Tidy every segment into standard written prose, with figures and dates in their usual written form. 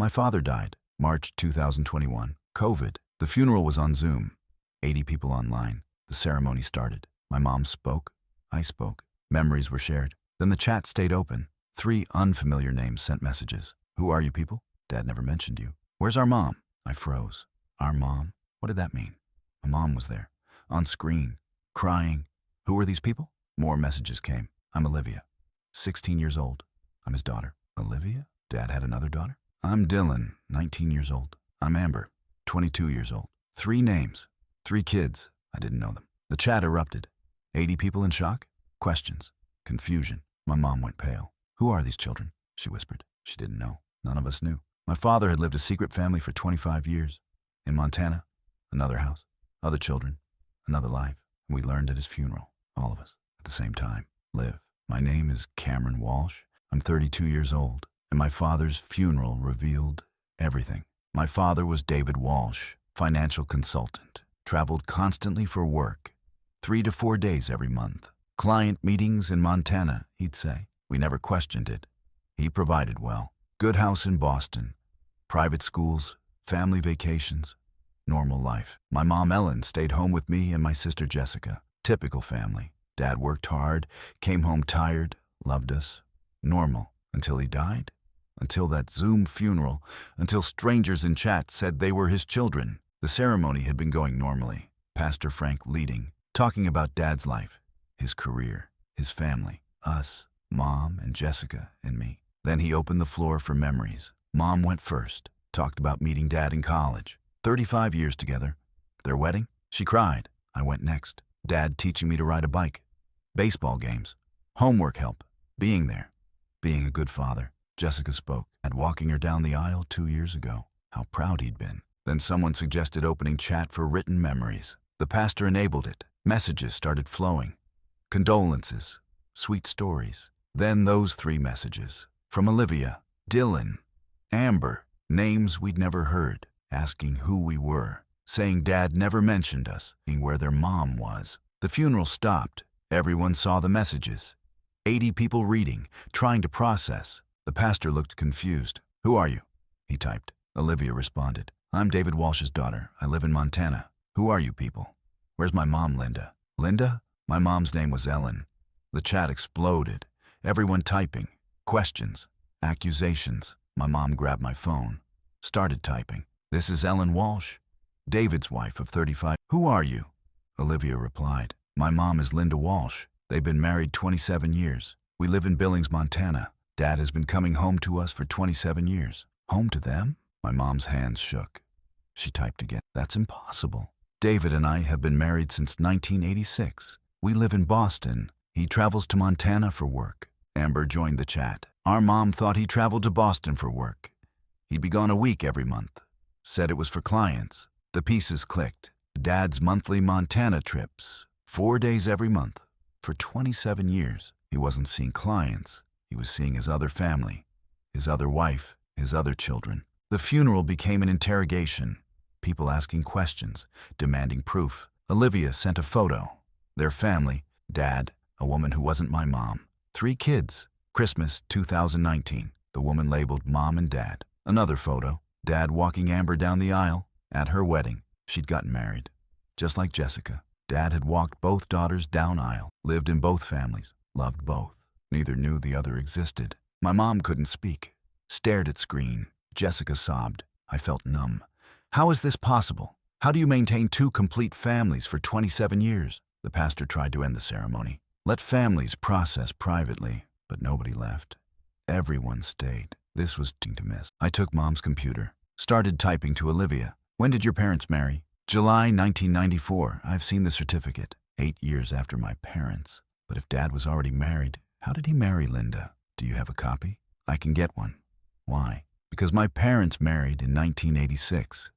My father died, March 2021. COVID. The funeral was on Zoom. 80 people online. The ceremony started. My mom spoke. I spoke. Memories were shared. Then the chat stayed open. 3 unfamiliar names sent messages. Who are you people? Dad never mentioned you. Where's our mom? I froze. Our mom? What did that mean? My mom was there, on screen, crying. Who were these people? More messages came. I'm Olivia, 16 years old. I'm his daughter. Olivia? Dad had another daughter? I'm Dylan, 19 years old. I'm Amber, 22 years old. 3 names, 3 kids. I didn't know them. The chat erupted. 80 people in shock? Questions. Confusion. My mom went pale. Who are these children? She whispered. She didn't know. None of us knew. My father had lived a secret family for 25 years. In Montana, another house, other children, another life. We learned at his funeral, all of us, at the same time. Live. My name is Cameron Walsh. I'm 32 years old, and my father's funeral revealed everything. My father was David Walsh, financial consultant, traveled constantly for work, 3 to 4 days every month. Client meetings in Montana, he'd say. We never questioned it. He provided well. Good house in Boston, private schools, family vacations, normal life. My mom Ellen stayed home with me and my sister Jessica. Typical family. Dad worked hard, came home tired, loved us. Normal. Until he died. Until that Zoom funeral. Until strangers in chat said they were his children. The ceremony had been going normally. Pastor Frank leading, talking about Dad's life, his career, his family, us, Mom and Jessica and me. Then he opened the floor for memories. Mom went first, talked about meeting Dad in college. 35 years together. Their wedding? She cried. I went next. Dad teaching me to ride a bike. Baseball games. Homework help. Being there. Being a good father. Jessica spoke. Dad walking her down the aisle 2 years ago. How proud he'd been. Then someone suggested opening chat for written memories. The pastor enabled it. Messages started flowing. Condolences. Sweet stories. Then those 3 messages. From Olivia, Dylan, Amber, names we'd never heard, asking who we were, saying Dad never mentioned us, and where their mom was. The funeral stopped. Everyone saw the messages. 80 people reading, trying to process. The pastor looked confused. Who are you? He typed. Olivia responded. I'm David Walsh's daughter. I live in Montana. Who are you people? Where's my mom, Linda? Linda? My mom's name was Ellen. The chat exploded. Everyone typing. Questions, accusations. My mom grabbed my phone, started typing. This is Ellen Walsh, David's wife of 35. Who are you? Olivia replied. My mom is Linda Walsh. They've been married 27 years. We live in Billings, Montana. Dad has been coming home to us for 27 years. Home to them? My mom's hands shook. She typed again. That's impossible. David and I have been married since 1986. We live in Boston. He travels to Montana for work. Amber joined the chat. Our mom thought he traveled to Boston for work. He'd be gone a week every month. Said it was for clients. The pieces clicked. Dad's monthly Montana trips. 4 days every month. For 27 years, he wasn't seeing clients. He was seeing his other family, his other wife, his other children. The funeral became an interrogation. People asking questions, demanding proof. Olivia sent a photo. Their family, Dad, a woman who wasn't my mom. 3 kids. Christmas 2019. The woman labeled Mom and Dad. Another photo. Dad walking Amber down the aisle. At her wedding. She'd gotten married. Just like Jessica. Dad had walked both daughters down aisle. Lived in both families. Loved both. Neither knew the other existed. My mom couldn't speak. Stared at screen. Jessica sobbed. I felt numb. How is this possible? How do you maintain 2 complete families for 27 years? The pastor tried to end the ceremony. Let families process privately, but nobody left. Everyone stayed. This was to miss. I took Mom's computer, started typing to Olivia. When did your parents marry? July 1994. I've seen the certificate. 8 years after my parents. But if Dad was already married, how did he marry Linda? Do you have a copy? I can get one. Why? Because my parents married in 1986.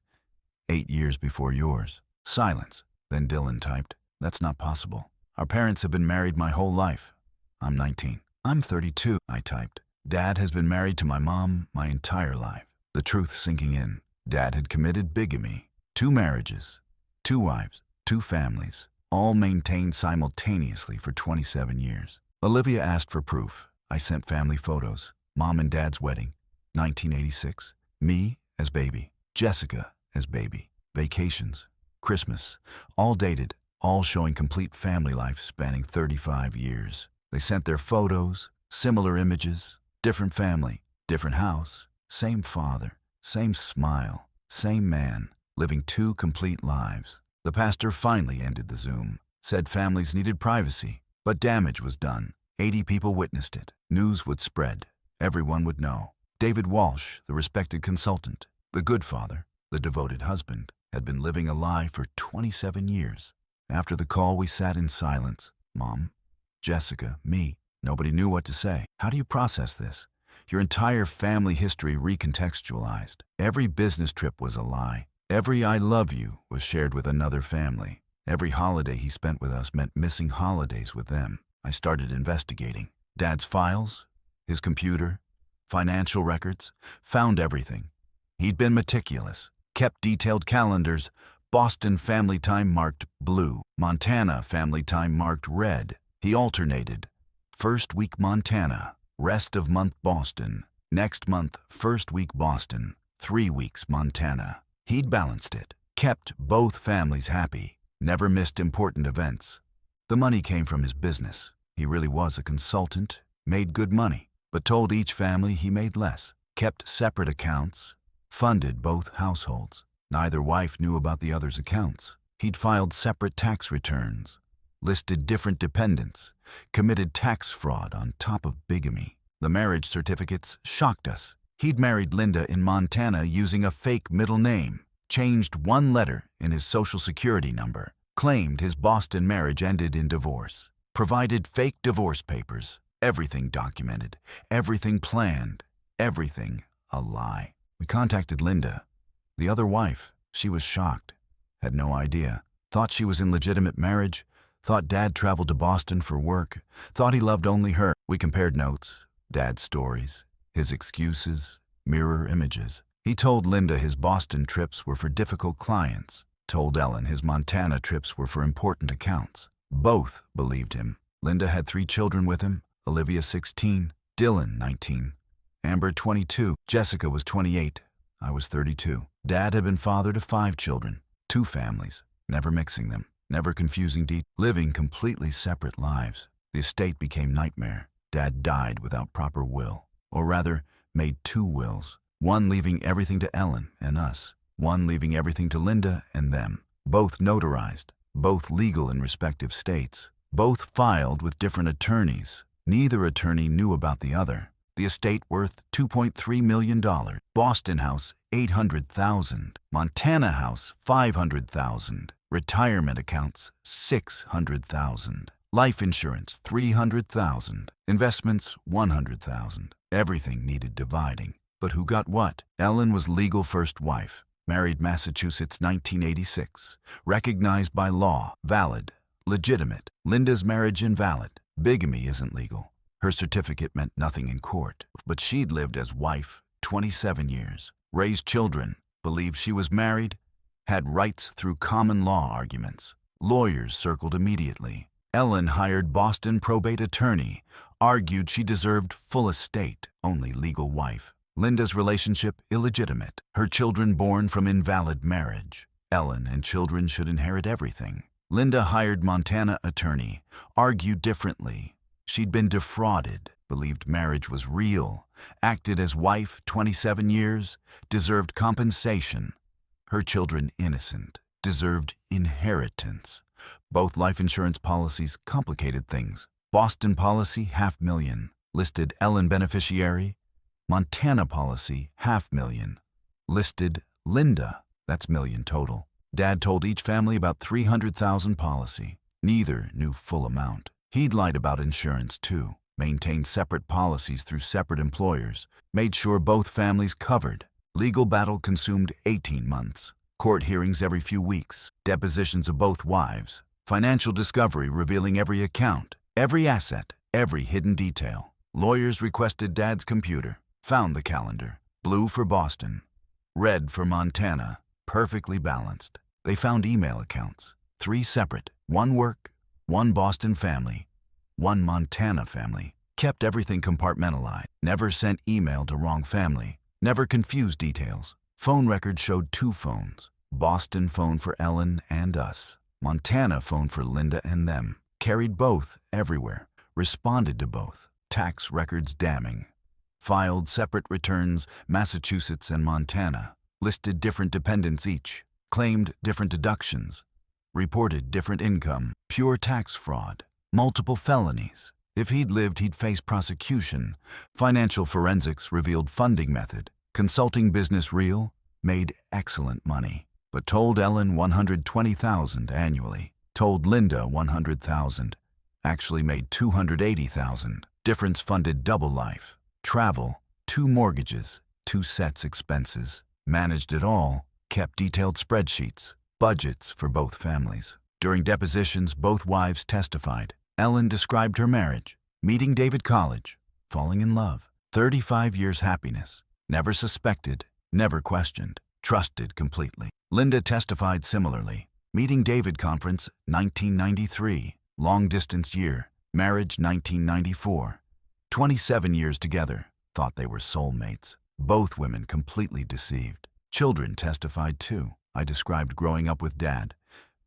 8 years before yours. Silence. Then Dylan typed. That's not possible. Our parents have been married my whole life. I'm 19. I'm 32, I typed. Dad has been married to my mom my entire life. The truth sinking in. Dad had committed bigamy. 2 marriages, 2 wives, 2 families, all maintained simultaneously for 27 years. Olivia asked for proof. I sent family photos. Mom and Dad's wedding, 1986. Me as baby, Jessica as baby, vacations, Christmas, all dated, all showing complete family life spanning 35 years. They sent their photos, similar images, different family, different house, same father, same smile, same man, living two complete lives. The pastor finally ended the Zoom, said families needed privacy, but damage was done. 80 people witnessed it. News would spread. Everyone would know. David Walsh, the respected consultant, the good father, the devoted husband, had been living a lie for 27 years. After the call, we sat in silence. Mom, Jessica, me. Nobody knew what to say. How do you process this? Your entire family history recontextualized. Every business trip was a lie. Every I love you was shared with another family. Every holiday he spent with us meant missing holidays with them. I started investigating. Dad's files, his computer, financial records, found everything. He'd been meticulous, kept detailed calendars. Boston family time marked blue, Montana family time marked red. He alternated. First week Montana, rest of month Boston. Next month, first week Boston, 3 weeks Montana. He'd balanced it, kept both families happy, never missed important events. The money came from his business. He really was a consultant, made good money, but told each family he made less, kept separate accounts, funded both households. Neither wife knew about the other's accounts. He'd filed separate tax returns, listed different dependents, committed tax fraud on top of bigamy. The marriage certificates shocked us. He'd married Linda in Montana using a fake middle name, changed one letter in his social security number, claimed his Boston marriage ended in divorce, provided fake divorce papers, everything documented, everything planned, everything a lie. We contacted Linda, the other wife. She was shocked, had no idea, thought she was in legitimate marriage, thought Dad traveled to Boston for work, thought he loved only her. We compared notes, Dad's stories, his excuses, mirror images. He told Linda his Boston trips were for difficult clients, told Ellen his Montana trips were for important accounts. Both believed him. Linda had 3 children with him, Olivia 16, Dylan 19, Amber 22, Jessica was 28, I was 32. Dad had been father to 5 children, 2 families, never mixing them, never confusing living completely separate lives. The estate became nightmare. Dad died without proper will, or rather, made 2 wills, one leaving everything to Ellen and us, one leaving everything to Linda and them, both notarized, both legal in respective states, both filed with different attorneys. Neither attorney knew about the other. The estate worth $2.3 million. Boston house, $800,000. Montana house, $500,000. Retirement accounts, $600,000. Life insurance, $300,000. Investments, $100,000. Everything needed dividing. But who got what? Ellen was legal first wife. Married Massachusetts 1986. Recognized by law. Valid. Legitimate. Linda's marriage invalid. Bigamy isn't legal. Her certificate meant nothing in court. But she'd lived as wife 27 years. Raised children. Believed she was married. Had rights through common law arguments. Lawyers circled immediately. Ellen hired Boston probate attorney. Argued she deserved full estate. Only legal wife. Linda's relationship illegitimate. Her children born from invalid marriage. Ellen and children should inherit everything. Linda hired Montana attorney. Argued differently. She'd been defrauded. Believed marriage was real. Acted as wife 27 years. Deserved compensation. Her children innocent. Deserved inheritance. Both life insurance policies complicated things. Boston policy, $500,000. Listed Ellen beneficiary. Montana policy, $500,000. Listed Linda, that's million total. Dad told each family about $300,000 policy. Neither knew full amount. He'd lied about insurance too. Maintained separate policies through separate employers. Made sure both families covered. Legal battle consumed 18 months. Court hearings every few weeks. Depositions of both wives. Financial discovery revealing every account, every asset, every hidden detail. Lawyers requested Dad's computer. Found the calendar. Blue for Boston. Red for Montana. Perfectly balanced. They found email accounts. 3 separate. 1 work, 1 Boston family, 1 Montana family. Kept everything compartmentalized. Never sent email to wrong family. Never confused details. Phone records showed 2 phones. Boston phone for Ellen and us. Montana phone for Linda and them. Carried both everywhere. Responded to both. Tax records damning. Filed separate returns, Massachusetts and Montana. Listed different dependents each. Claimed different deductions. Reported different income. Pure tax fraud. Multiple felonies. If he'd lived, he'd face prosecution. Financial forensics revealed funding method. Consulting business real. Made excellent money. But told Ellen $120,000 annually. Told Linda $100,000. Actually made $280,000. Difference funded double life. Travel, 2 mortgages, 2 sets expenses. Managed it all. Kept detailed spreadsheets. Budgets for both families. During depositions, both wives testified. Ellen described her marriage. Meeting David college. Falling in love. 35 years happiness. Never suspected. Never questioned. Trusted completely. Linda testified similarly. Meeting David conference, 1993. Long distance year. Marriage, 1994. 27 years together. Thought they were soulmates. Both women completely deceived. Children testified too. I described growing up with Dad.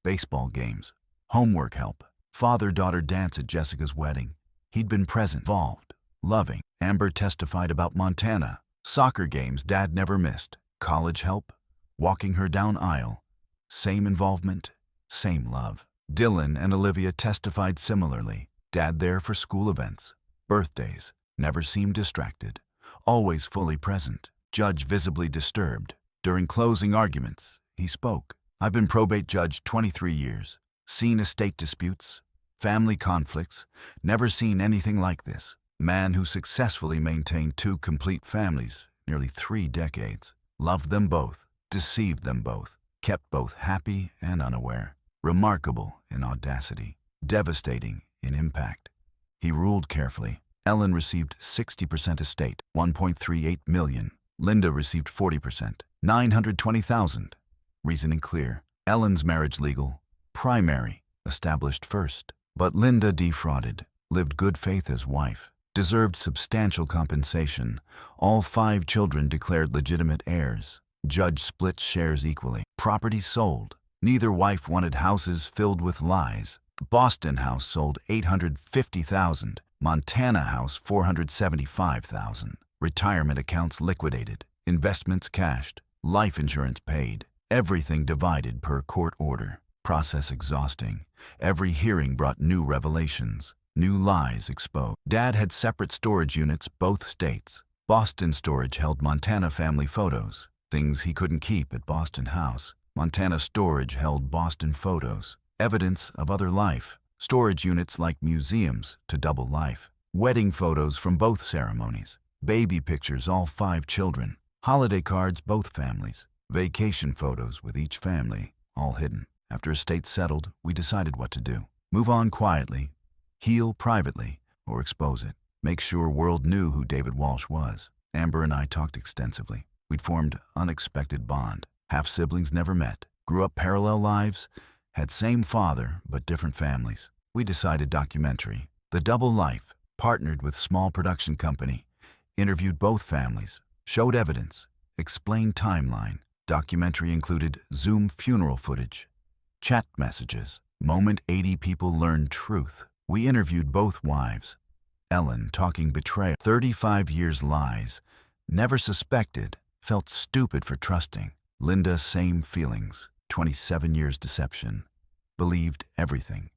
Baseball games. Homework help. Father-daughter dance at Jessica's wedding. He'd been present, involved, loving. Amber testified about Montana. Soccer games Dad never missed. College help. Walking her down aisle. Same involvement, same love. Dylan and Olivia testified similarly. Dad there for school events. Birthdays. Never seemed distracted. Always fully present. Judge visibly disturbed. During closing arguments, he spoke. I've been probate judge 23 years. Seen estate disputes. Family conflicts. Never seen anything like this. Man who successfully maintained 2 complete families, nearly 3 decades. Loved them both. Deceived them both. Kept both happy and unaware. Remarkable in audacity. Devastating in impact. He ruled carefully. Ellen received 60% estate, $1.38 million. Linda received 40%, $920,000. Reasoning clear. Ellen's marriage legal. Primary. Established first. But Linda defrauded. Lived good faith as wife. Deserved substantial compensation. All 5 children declared legitimate heirs. Judge split shares equally. Property sold. Neither wife wanted houses filled with lies. Boston house sold $850,000. Montana house $475,000. Retirement accounts liquidated. Investments cashed. Life insurance paid. Everything divided per court order. Process exhausting. Every hearing brought new revelations. New lies exposed. Dad had separate storage units, both states. Boston storage held Montana family photos. Things he couldn't keep at Boston house. Montana storage held Boston photos. Evidence of other life. Storage units like museums to double life. Wedding photos from both ceremonies. Baby pictures, all 5 children. Holiday cards, both families. Vacation photos with each family, all hidden. After estate settled, we decided what to do. Move on quietly, heal privately, or expose it. Make sure world knew who David Walsh was. Amber and I talked extensively. We'd formed unexpected bond. Half-siblings never met. Grew up parallel lives. Had same father, but different families. We decided documentary. The Double Life. Partnered with small production company. Interviewed both families. Showed evidence. Explained timeline. Documentary included Zoom funeral footage. Chat messages. Moment 80 people learned truth. We interviewed both wives. Ellen talking betrayal. 35 years lies. Never suspected. Felt stupid for trusting. Linda, same feelings. 27 years deception. Believed everything.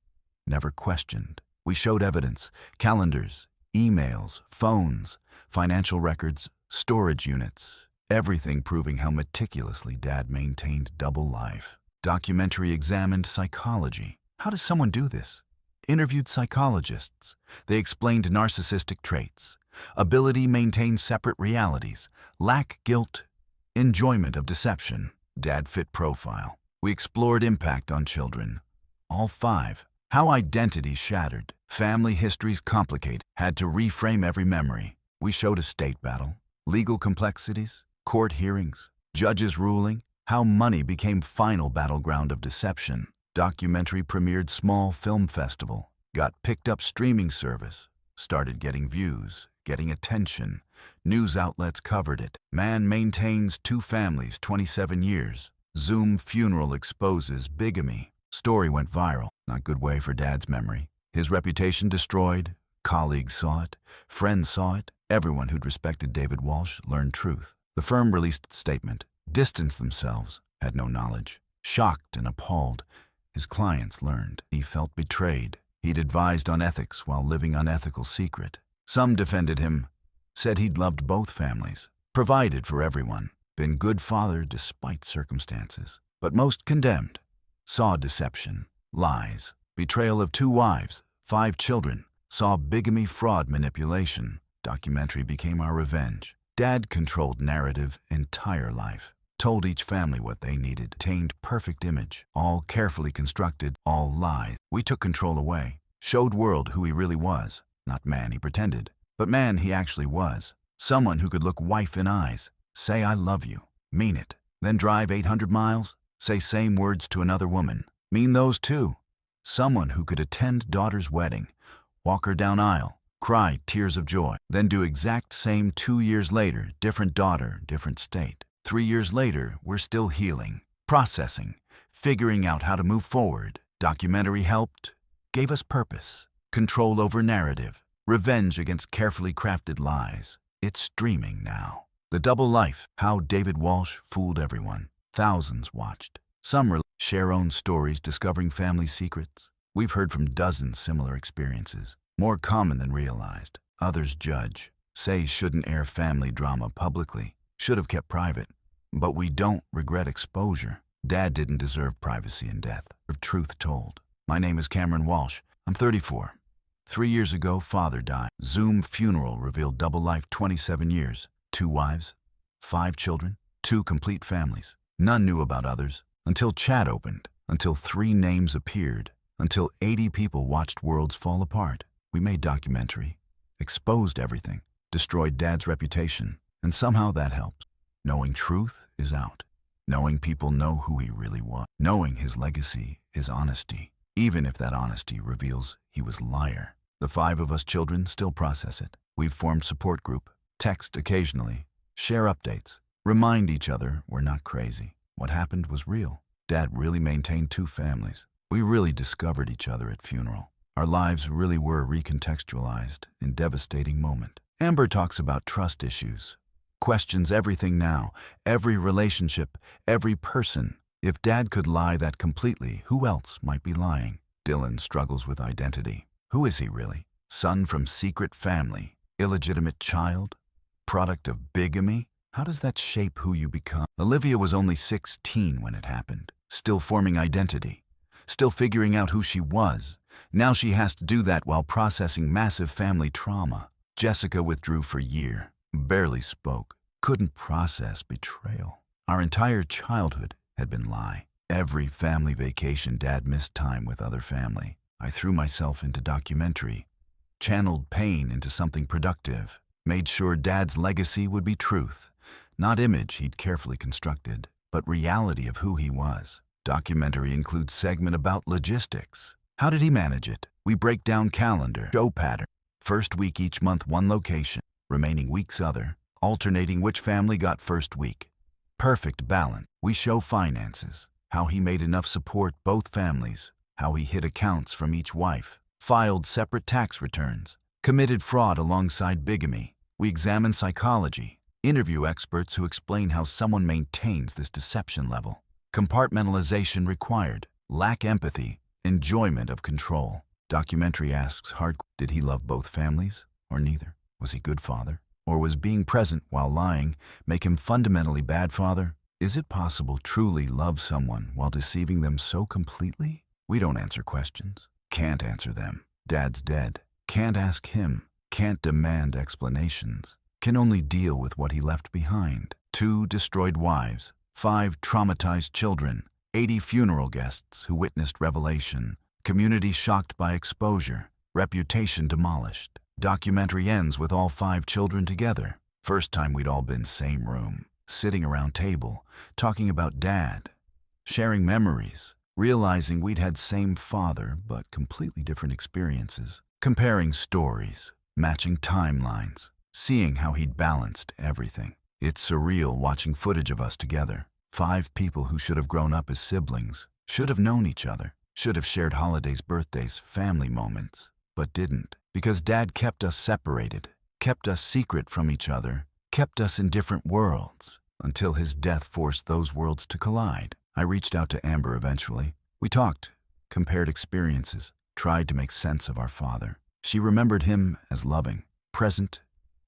Never questioned. We showed evidence. Calendars, emails, phones, financial records, storage units. Everything proving how meticulously Dad maintained double life. Documentary examined psychology. How does someone do this? Interviewed psychologists. They explained narcissistic traits. Ability maintain separate realities. Lack guilt. Enjoyment of deception. Dad fit profile. We explored impact on children. All 5. How identity shattered. Family histories complicated. Had to reframe every memory. We showed estate battle. Legal complexities. Court hearings. Judges ruling. How money became final battleground of deception. Documentary premiered small film festival. Got picked up streaming service. started getting views, getting attention. News outlets covered it. Man maintains two families 27 years. Zoom funeral exposes bigamy. Story went viral. Not good way for Dad's memory. His reputation destroyed. Colleagues saw it. Friends saw it. Everyone who'd respected David Walsh learned truth. The firm released a statement, distanced themselves, had no knowledge. Shocked and appalled, his clients learned. He felt betrayed. He'd advised on ethics while living unethical secret. Some defended him, said he'd loved both families, provided for everyone, been good father despite circumstances. But most condemned, saw deception, lies, betrayal of 2 wives, 5 children, saw bigamy, fraud, manipulation. Documentary became our revenge. Dad controlled narrative entire life, told each family what they needed, attained perfect image, all carefully constructed, all lies. We took control away, showed world who he really was, not man he pretended, but man he actually was. Someone who could look wife in eyes, say I love you, mean it, then drive 800 miles, say same words to another woman, mean those too. Someone who could attend daughter's wedding, walk her down aisle, cry tears of joy, then do exact same 2 years later, different daughter, different state. 3 years later, we're still healing, processing, figuring out how to move forward. Documentary helped, gave us purpose, control over narrative, revenge against carefully crafted lies. It's streaming now. The Double Life, how David Walsh fooled everyone. Thousands watched. Some share own stories discovering family secrets. We've heard from dozens similar experiences, more common than realized. Others judge, say shouldn't air family drama publicly, should have kept private. But we don't regret exposure. Dad didn't deserve privacy and death, or truth told. My name is Cameron Walsh. I'm 34. 3 years ago, father died. Zoom funeral revealed double life, 27 years. 2 wives, 5 children, 2 complete families. None knew about others, until chat opened, until 3 names appeared, until 80 people watched worlds fall apart. We made documentary, exposed everything, destroyed Dad's reputation, and somehow that helps. Knowing truth is out. Knowing people know who he really was. Knowing his legacy is honesty, even if that honesty reveals he was a liar. The 5 of us children still process it. We've formed support group, text occasionally, share updates, remind each other we're not crazy. What happened was real. Dad really maintained 2 families. We really discovered each other at funeral. Our lives really were recontextualized in devastating moment. Amber talks about trust issues, questions everything now, every relationship, every person. If Dad could lie that completely, who else might be lying? Dylan struggles with identity. Who is he really? Son from secret family? Illegitimate child? Product of bigamy? How does that shape who you become? Olivia was only 16 when it happened, still forming identity, still figuring out who she was. Now she has to do that while processing massive family trauma. Jessica withdrew for a year, barely spoke, couldn't process betrayal. Our entire childhood had been lie. Every family vacation, Dad missed time with other family. I threw myself into documentary, channeled pain into something productive, made sure Dad's legacy would be truth, not image he'd carefully constructed, but reality of who he was. Documentary includes segment about logistics. How did he manage it? We break down calendar, show pattern. First week each month, 1 location, remaining weeks other, alternating which family got first week. Perfect balance. We show finances, how he made enough support both families, how he hid accounts from each wife, filed separate tax returns, committed fraud alongside bigamy. We examine psychology, interview experts who explain how someone maintains this deception level. Compartmentalization required, lack empathy, enjoyment of control. Documentary asks hard, did he love both families or neither? Was he good father? Or was being present while lying make him fundamentally bad father? Is it possible truly love someone while deceiving them so completely? We don't answer questions, can't answer them. Dad's dead, can't ask him, can't demand explanations, can only deal with what he left behind. 2 destroyed wives, 5 traumatized children, 80 funeral guests who witnessed revelation, community shocked by exposure, reputation demolished. Documentary ends with all 5 children together. First time we'd all been same room, sitting around table, talking about Dad, sharing memories, realizing we'd had same father but completely different experiences, comparing stories, matching timelines, seeing how he'd balanced everything. It's surreal watching footage of us together. 5 people who should have grown up as siblings, should have known each other, should have shared holidays, birthdays, family moments, but didn't. Because Dad kept us separated, kept us secret from each other, kept us in different worlds, until his death forced those worlds to collide. I reached out to Amber eventually. We talked, compared experiences, tried to make sense of our father. She remembered him as loving, present,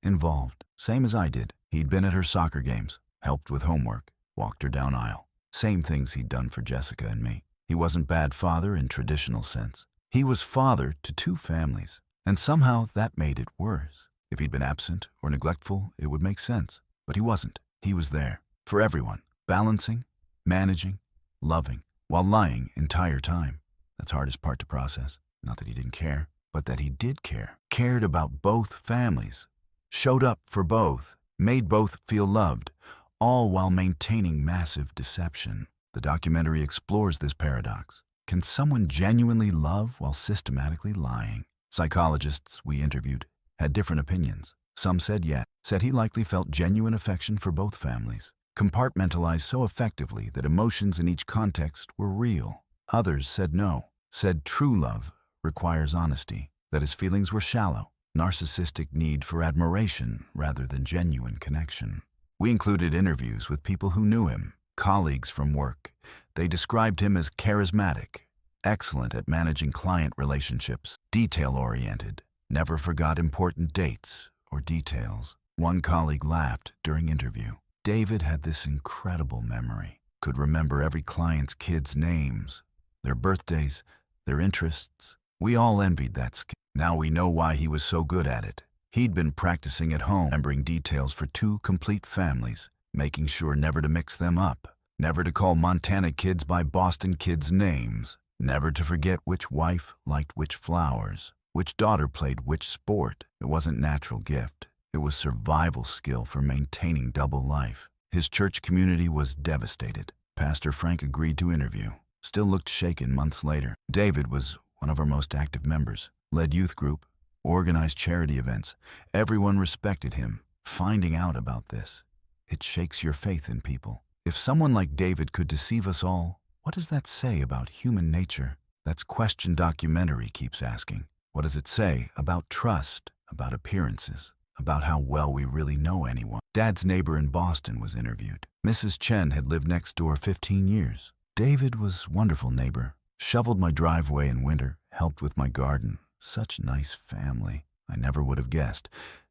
involved, same as I did. He'd been at her soccer games, helped with homework, walked her down aisle. Same things he'd done for Jessica and me. He wasn't bad father in traditional sense. He was father to 2 families, and somehow that made it worse. If he'd been absent or neglectful, it would make sense. But he wasn't. He was there, for everyone, balancing, managing, loving, while lying entire time. That's hardest part to process. Not that he didn't care, but that he did care. Cared about both families. Showed up for both. Made both feel loved, all while maintaining massive deception. The documentary explores this paradox. Can someone genuinely love while systematically lying? Psychologists we interviewed had different opinions. Some said yes, said he likely felt genuine affection for both families, compartmentalized so effectively that emotions in each context were real. Others said no, said true love requires honesty, that his feelings were shallow, narcissistic need for admiration rather than genuine connection. We included interviews with people who knew him, colleagues from work. They described him as charismatic, excellent at managing client relationships, detail-oriented, never forgot important dates or details. One colleague laughed during interview. David had this incredible memory, could remember every client's kids' names, their birthdays, their interests. We all envied that skill. Now we know why he was so good at it. He'd been practicing at home, remembering details for 2 complete families, making sure never to mix them up, never to call Montana kids by Boston kids' names, never to forget which wife liked which flowers, which daughter played which sport. It wasn't natural gift. It was survival skill for maintaining double life. His church community was devastated. Pastor Frank agreed to interview. Still looked shaken months later. David was one of our most active members. Led youth group, organized charity events. Everyone respected him. Finding out about this, it shakes your faith in people. If someone like David could deceive us all, what does that say about human nature? That's question documentary keeps asking. What does it say about trust, about appearances, about how well we really know anyone? Dad's neighbor in Boston was interviewed. Mrs. Chen had lived next door 15 years. David was a wonderful neighbor. Shoveled my driveway in winter, helped with my garden. Such nice family. I never would have guessed.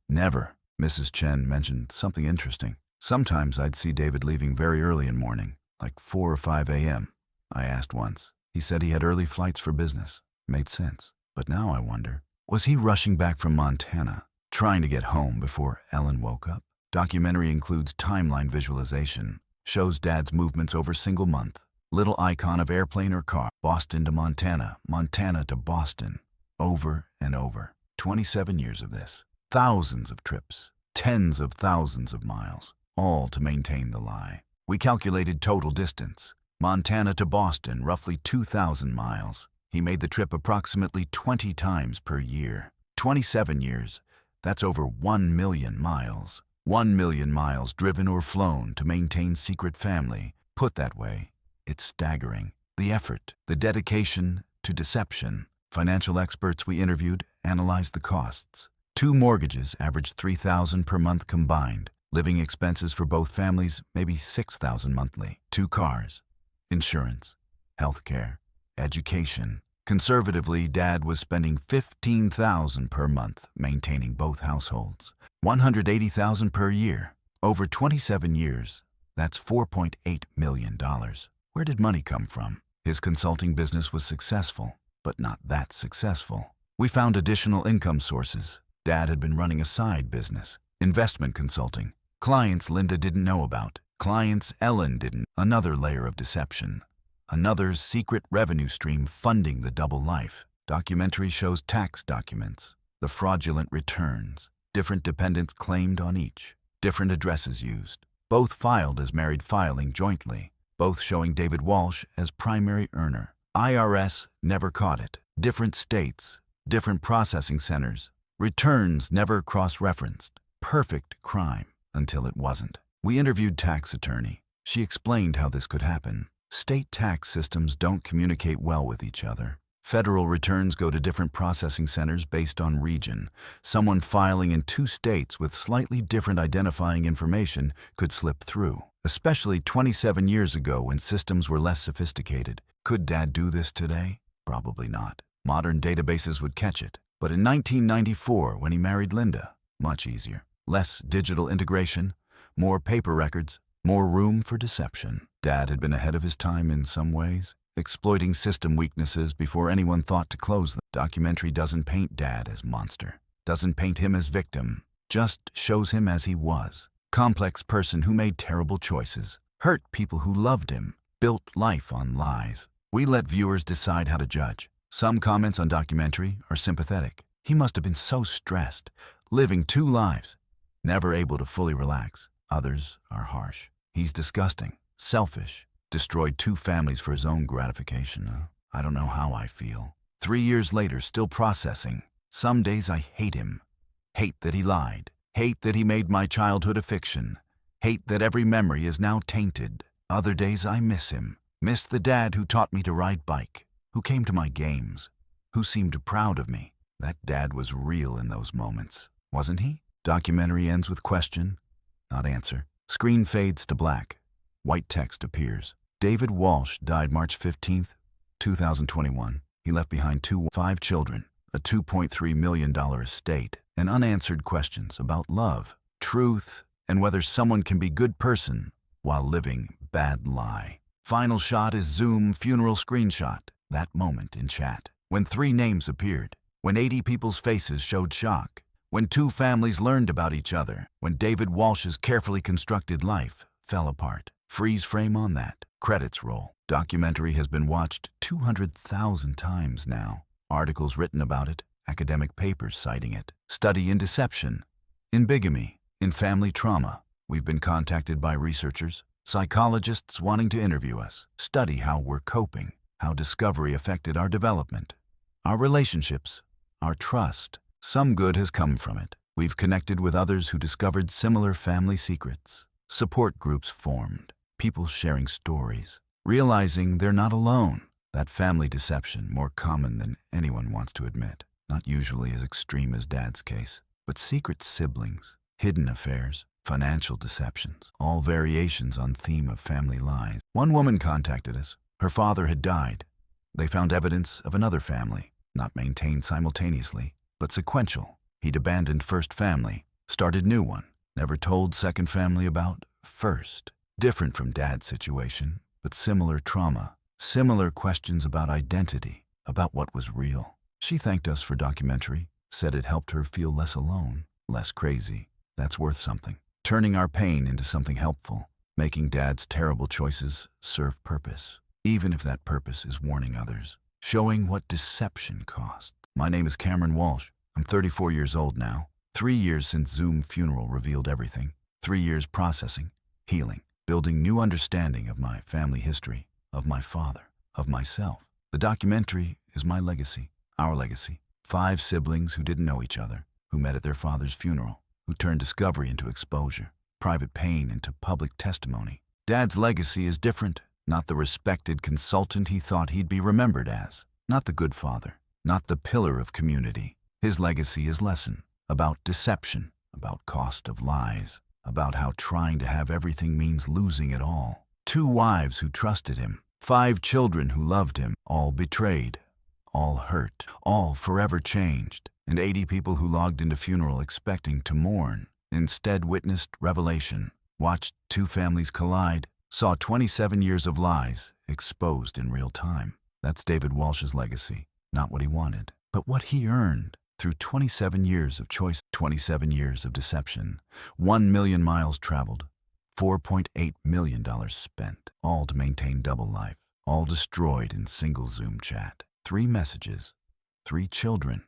Never. Mrs. Chen mentioned something interesting. Sometimes I'd see David leaving very early in morning, like 4 or 5 a.m. I asked once. He said he had early flights for business. Made sense. But now I wonder, was he rushing back from Montana, trying to get home before Ellen woke up? Documentary includes timeline visualization, shows Dad's movements over single month. Little icon of airplane or car. Boston to Montana, Montana to Boston. Over and over. 27 years of this. Thousands of trips. Tens of thousands of miles. All to maintain the lie. We calculated total distance. Montana to Boston, roughly 2,000 miles. He made the trip approximately 20 times per year. 27 years. That's over 1 million miles. 1 million miles driven or flown to maintain secret family. Put that way, it's staggering. The effort, the dedication to deception. Financial experts we interviewed analyzed the costs. 2 mortgages averaged $3,000 per month combined. Living expenses for both families, maybe $6,000 monthly. 2 cars, insurance, healthcare, education. Conservatively, Dad was spending $15,000 per month maintaining both households. $180,000 per year. Over 27 years, that's $4.8 million. Where did money come from? His consulting business was successful, but not that successful. We found additional income sources. Dad had been running a side business, investment consulting. Clients Linda didn't know about. Clients Ellen didn't. Another layer of deception. Another secret revenue stream funding the double life. Documentary shows tax documents, the fraudulent returns, different dependents claimed on each, different addresses used, both filed as married filing jointly, both showing David Walsh as primary earner. IRS never caught it. Different states, different processing centers, Returns never cross-referenced. Perfect crime until it wasn't. We interviewed tax attorney. She explained how this could happen. State tax systems don't communicate well with each other. Federal returns go to different processing centers based on region. Someone filing in 2 states with slightly different identifying information could slip through, especially 27 years ago when systems were less sophisticated. Could Dad do this today? Probably not. Modern databases would catch it. But in 1994, when he married Linda, much easier. Less digital integration, more paper records, more room for deception. Dad had been ahead of his time in some ways, exploiting system weaknesses before anyone thought to close them. Documentary doesn't paint Dad as monster, doesn't paint him as victim, just shows him as he was. Complex person who made terrible choices, hurt people who loved him, built life on lies. We let viewers decide how to judge. Some comments on documentary are sympathetic. He must have been so stressed, living 2 lives, never able to fully relax. Others are harsh. He's disgusting, selfish, destroyed 2 families for his own gratification. I don't know how I feel. 3 years later, still processing. Some days I hate him. Hate that he lied. Hate that he made my childhood a fiction. Hate that every memory is now tainted. Other days I miss him. Miss the dad who taught me to ride bike, who came to my games, who seemed proud of me. That dad was real in those moments, wasn't he? Documentary ends with question, not answer. Screen fades to black. White text appears. David Walsh died March 15th, 2021. He left behind 5 children, a $2.3 million estate, and unanswered questions about love, truth, and whether someone can be good person while living bad lie. Final shot is Zoom funeral screenshot. That moment in chat, when 3 names appeared, when 80 people's faces showed shock, when 2 families learned about each other, when David Walsh's carefully constructed life fell apart. Freeze frame on that. Credits roll. Documentary has been watched 200,000 times now. Articles written about it, academic papers citing it. Study in deception, in bigamy, in family trauma. We've been contacted by researchers, psychologists wanting to interview us, study how we're coping, how discovery affected our development, our relationships, our trust. Some good has come from it. We've connected with others who discovered similar family secrets. Support groups formed, people sharing stories, realizing they're not alone. That family deception, more common than anyone wants to admit. Not usually as extreme as Dad's case, but secret siblings, hidden affairs, financial deceptions, all variations on theme of family lies. One woman contacted us. Her father had died. They found evidence of another family, not maintained simultaneously, but sequential. He'd abandoned first family, started new one, never told second family about first. Different from Dad's situation, but similar trauma, similar questions about identity, about what was real. She thanked us for documentary, said it helped her feel less alone, less crazy. That's worth something. Turning our pain into something helpful, making Dad's terrible choices serve purpose, even if that purpose is warning others, showing what deception costs. My name is Cameron Walsh. I'm 34 years old now. 3 years since Zoom funeral revealed everything. 3 years processing, healing, building new understanding of my family history, of my father, of myself. The documentary is my legacy, our legacy. 5 siblings who didn't know each other, who met at their father's funeral, who turned discovery into exposure, private pain into public testimony. Dad's legacy is different, not the respected consultant he thought he'd be remembered as, not the good father, not the pillar of community. His legacy is lesson about deception, about cost of lies, about how trying to have everything means losing it all. 2 wives who trusted him, 5 children who loved him, all betrayed, all hurt, all forever changed, and 80 people who logged into funeral expecting to mourn, instead witnessed revelation, watched 2 families collide, saw 27 years of lies exposed in real time. That's David Walsh's legacy, not what he wanted, but what he earned through 27 years of choice, 27 years of deception, 1 million miles traveled, $4.8 million spent, all to maintain double life, all destroyed in single Zoom chat. 3 messages, 3 children,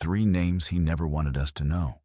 3 names he never wanted us to know.